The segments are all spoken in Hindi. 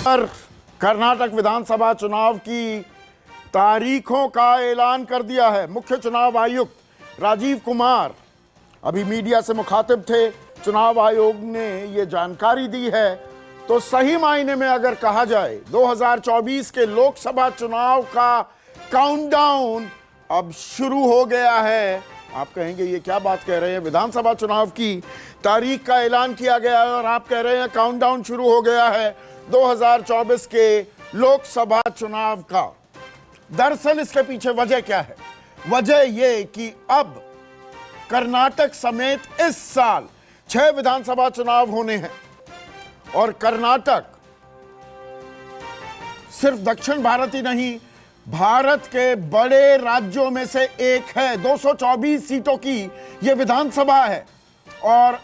पर कर्नाटक विधानसभा चुनाव की तारीखों का ऐलान कर दिया है। मुख्य चुनाव आयुक्त राजीव कुमार अभी मीडिया से मुखातिब थे। चुनाव आयोग ने ये जानकारी दी है। तो सही मायने में अगर कहा जाए 2024 के लोकसभा चुनाव का काउंटडाउन अब शुरू हो गया है। आप कहेंगे ये क्या बात कह रहे हैं, विधानसभा चुनाव की तारीख का ऐलान किया गया है और आप कह रहे हैं काउंटडाउन शुरू हो गया है 2024 के लोकसभा चुनाव का। दरअसल इसके पीछे वजह क्या है? वजह ये कि अब कर्नाटक समेत इस साल 6 विधानसभा चुनाव होने हैं और कर्नाटक सिर्फ दक्षिण भारत ही नहीं, भारत के बड़े राज्यों में से एक है। 224 सीटों की यह विधानसभा है और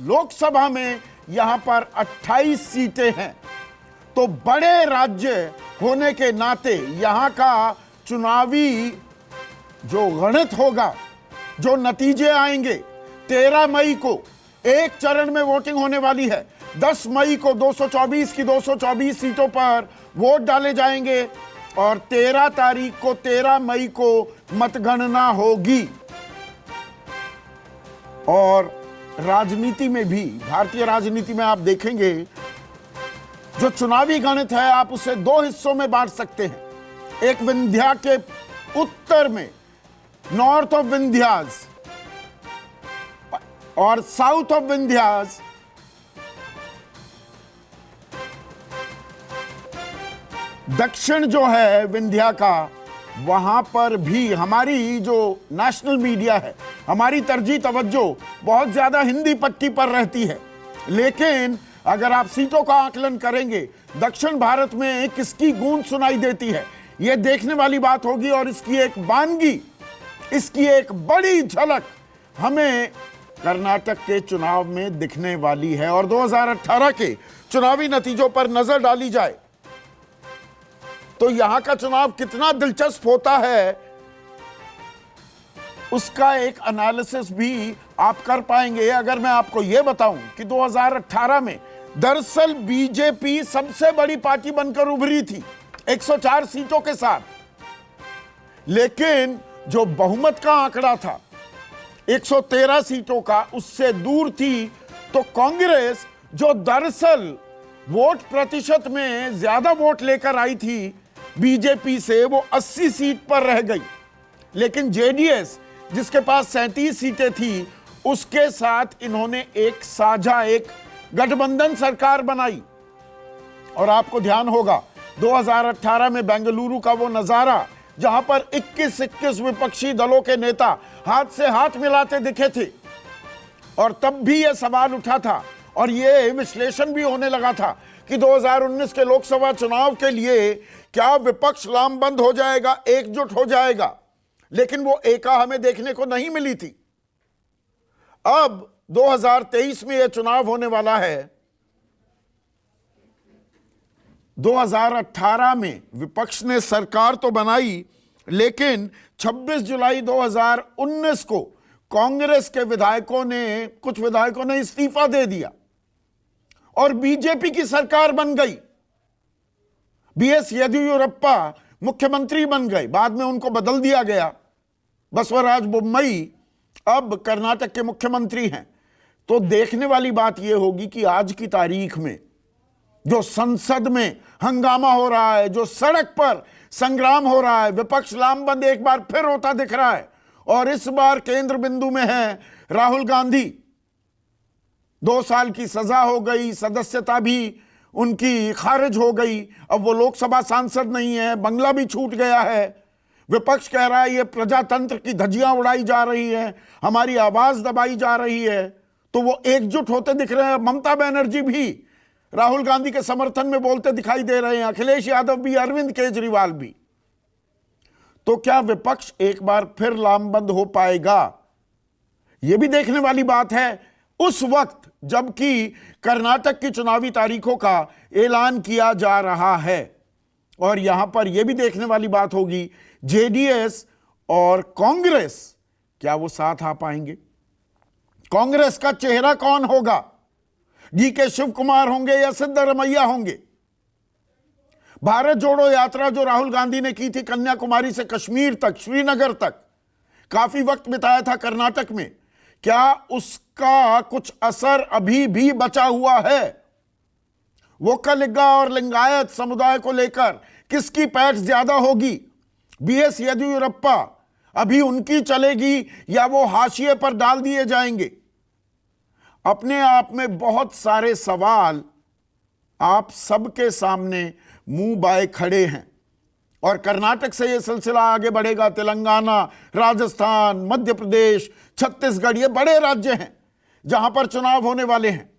लोकसभा में यहां पर 28 सीटें हैं। तो बड़े राज्य होने के नाते यहां का चुनावी जो गणित होगा, जो नतीजे आएंगे, 13 मई को एक चरण में वोटिंग होने वाली है। 10 मई को 224 की 224 सीटों पर वोट डाले जाएंगे और 13 मई को मतगणना होगी। और राजनीति में भी, भारतीय राजनीति में आप देखेंगे जो चुनावी गणित है आप उसे 2 हिस्सों में बांट सकते हैं। एक विंध्या के उत्तर में, नॉर्थ ऑफ विंध्यास, और साउथ ऑफ विंध्यास दक्षिण जो है विंध्या का, वहां पर भी हमारी जो नेशनल मीडिया है, हमारी तरजीह तवज्जो बहुत ज्यादा हिंदी पट्टी पर रहती है। लेकिन अगर आप सीटों का आकलन करेंगे, दक्षिण भारत में किसकी गूंज सुनाई देती है, यह देखने वाली बात होगी। और इसकी एक वानगी, इसकी एक बड़ी झलक हमें कर्नाटक के चुनाव में दिखने वाली है। और 2018 के चुनावी नतीजों पर नजर डाली जाए तो यहां का चुनाव कितना दिलचस्प होता है, उसका एक एनालिसिस भी आप कर पाएंगे अगर मैं आपको यह बताऊं कि 2018 में दरअसल बीजेपी सबसे बड़ी पार्टी बनकर उभरी थी 104 सीटों के साथ। लेकिन जो बहुमत का आंकड़ा था 113 सीटों का, उससे दूर थी। तो कांग्रेस जो दरअसल वोट प्रतिशत में ज्यादा वोट लेकर आई थी बीजेपी से, वो 80 सीट पर रह गई। लेकिन जेडीएस जिसके पास 37 सीटें थी, उसके साथ इन्होंने एक साझा, एक गठबंधन सरकार बनाई। और आपको ध्यान होगा 2018 में बेंगलुरु का वो नजारा जहां पर 21 विपक्षी दलों के नेता हाथ से हाथ मिलाते दिखे थे। और तब भी यह सवाल उठा था और यह विश्लेषण भी होने लगा था कि 2019 के लोकसभा चुनाव के लिए क्या विपक्ष लामबंद हो जाएगा, एकजुट हो जाएगा। लेकिन वो एका हमें देखने को नहीं मिली थी। अब 2023 में यह चुनाव होने वाला है। 2018 में विपक्ष ने सरकार तो बनाई, लेकिन 26 जुलाई 2019 को कांग्रेस के कुछ विधायकों ने इस्तीफा दे दिया और बीजेपी की सरकार बन गई। बीएस येदियुरप्पा मुख्यमंत्री बन गए, बाद में उनको बदल दिया गया। बसवराज बोम्मई अब कर्नाटक के मुख्यमंत्री हैं। तो देखने वाली बात यह होगी कि आज की तारीख में जो संसद में हंगामा हो रहा है, जो सड़क पर संग्राम हो रहा है, विपक्ष लामबंद एक बार फिर होता दिख रहा है। और इस बार केंद्र बिंदु में है राहुल गांधी। 2 साल की सजा हो गई, सदस्यता भी उनकी खारिज हो गई। अब वो लोकसभा सांसद नहीं है, बंगला भी छूट गया है। विपक्ष कह रहा है ये प्रजातंत्र की धज्जियां उड़ाई जा रही है, हमारी आवाज दबाई जा रही है। तो वो एकजुट होते दिख रहे हैं। ममता बनर्जी भी राहुल गांधी के समर्थन में बोलते दिखाई दे रहे हैं, अखिलेश यादव भी, अरविंद केजरीवाल भी। तो क्या विपक्ष एक बार फिर लामबंद हो पाएगा? यह भी देखने वाली बात है उस वक्त जबकि कर्नाटक की चुनावी तारीखों का ऐलान किया जा रहा है। और यहां पर यह भी देखने वाली बात होगी जेडीएस और कांग्रेस, क्या वो साथ आ पाएंगे? कांग्रेस का चेहरा कौन होगा? डीके शिव कुमार होंगे या सिद्धारमैया होंगे? भारत जोड़ो यात्रा जो राहुल गांधी ने की थी कन्याकुमारी से कश्मीर तक, श्रीनगर तक, काफी वक्त बिताया था कर्नाटक में, क्या उसका कुछ असर अभी भी बचा हुआ है? वोक्कलिगा और लिंगायत समुदाय को लेकर किसकी पैठ ज्यादा होगी? बीएस येदियुरप्पा अभी उनकी चलेगी या वो हाशिए पर डाल दिए जाएंगे? अपने आप में बहुत सारे सवाल आप सबके सामने मुंह बाए खड़े हैं और कर्नाटक से यह सिलसिला आगे बढ़ेगा। तेलंगाना, राजस्थान, मध्य प्रदेश, छत्तीसगढ़, ये बड़े राज्य हैं जहां पर चुनाव होने वाले हैं,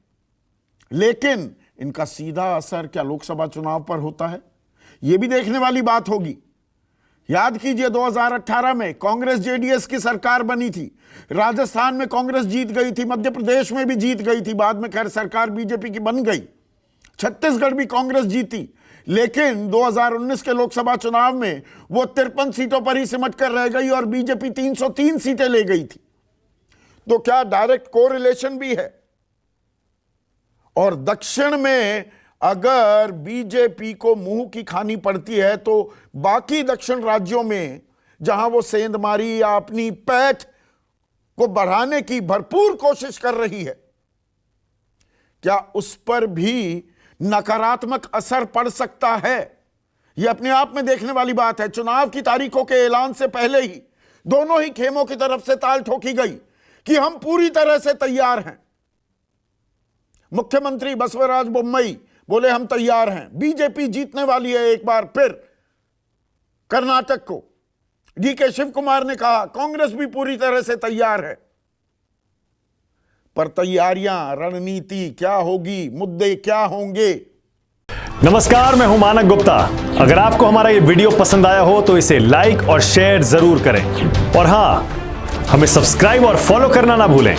लेकिन इनका सीधा असर क्या लोकसभा चुनाव पर होता है, यह भी देखने वाली बात होगी। याद कीजिए 2018 में कांग्रेस जेडीएस की सरकार बनी थी, राजस्थान में कांग्रेस जीत गई थी, मध्य प्रदेश में भी जीत गई थी, बाद में खैर सरकार बीजेपी की बन गई, छत्तीसगढ़ भी कांग्रेस जीती, लेकिन 2019 के लोकसभा चुनाव में वो 53 सीटों पर ही सिमट कर रह गई और बीजेपी 303 सीटें ले गई थी। तो क्या डायरेक्ट कोरिलेशन भी है? और दक्षिण में अगर बीजेपी को मुंह की खानी पड़ती है तो बाकी दक्षिण राज्यों में जहां वो सेंधमारी या अपनी पैठ को बढ़ाने की भरपूर कोशिश कर रही है, क्या उस पर भी नकारात्मक असर पड़ सकता है? यह अपने आप में देखने वाली बात है। चुनाव की तारीखों के ऐलान से पहले ही दोनों ही खेमों की तरफ से ताल ठोकी गई कि हम पूरी तरह से तैयार हैं। मुख्यमंत्री बसवराज बोम्मई बोले हम तैयार हैं, बीजेपी जीतने वाली है एक बार फिर कर्नाटक को। डीके शिव कुमार ने कहा कांग्रेस भी पूरी तरह से तैयार है। पर तैयारियां, रणनीति क्या होगी, मुद्दे क्या होंगे? नमस्कार, मैं हूं मानक गुप्ता। अगर आपको हमारा ये वीडियो पसंद आया हो तो इसे लाइक और शेयर जरूर करें, और हां, हमें सब्सक्राइब और फॉलो करना ना भूलें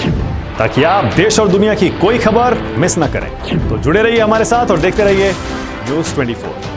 ताकि आप देश और दुनिया की कोई खबर मिस ना करें। तो जुड़े रहिए हमारे साथ और देखते रहिए न्यूज़ 24।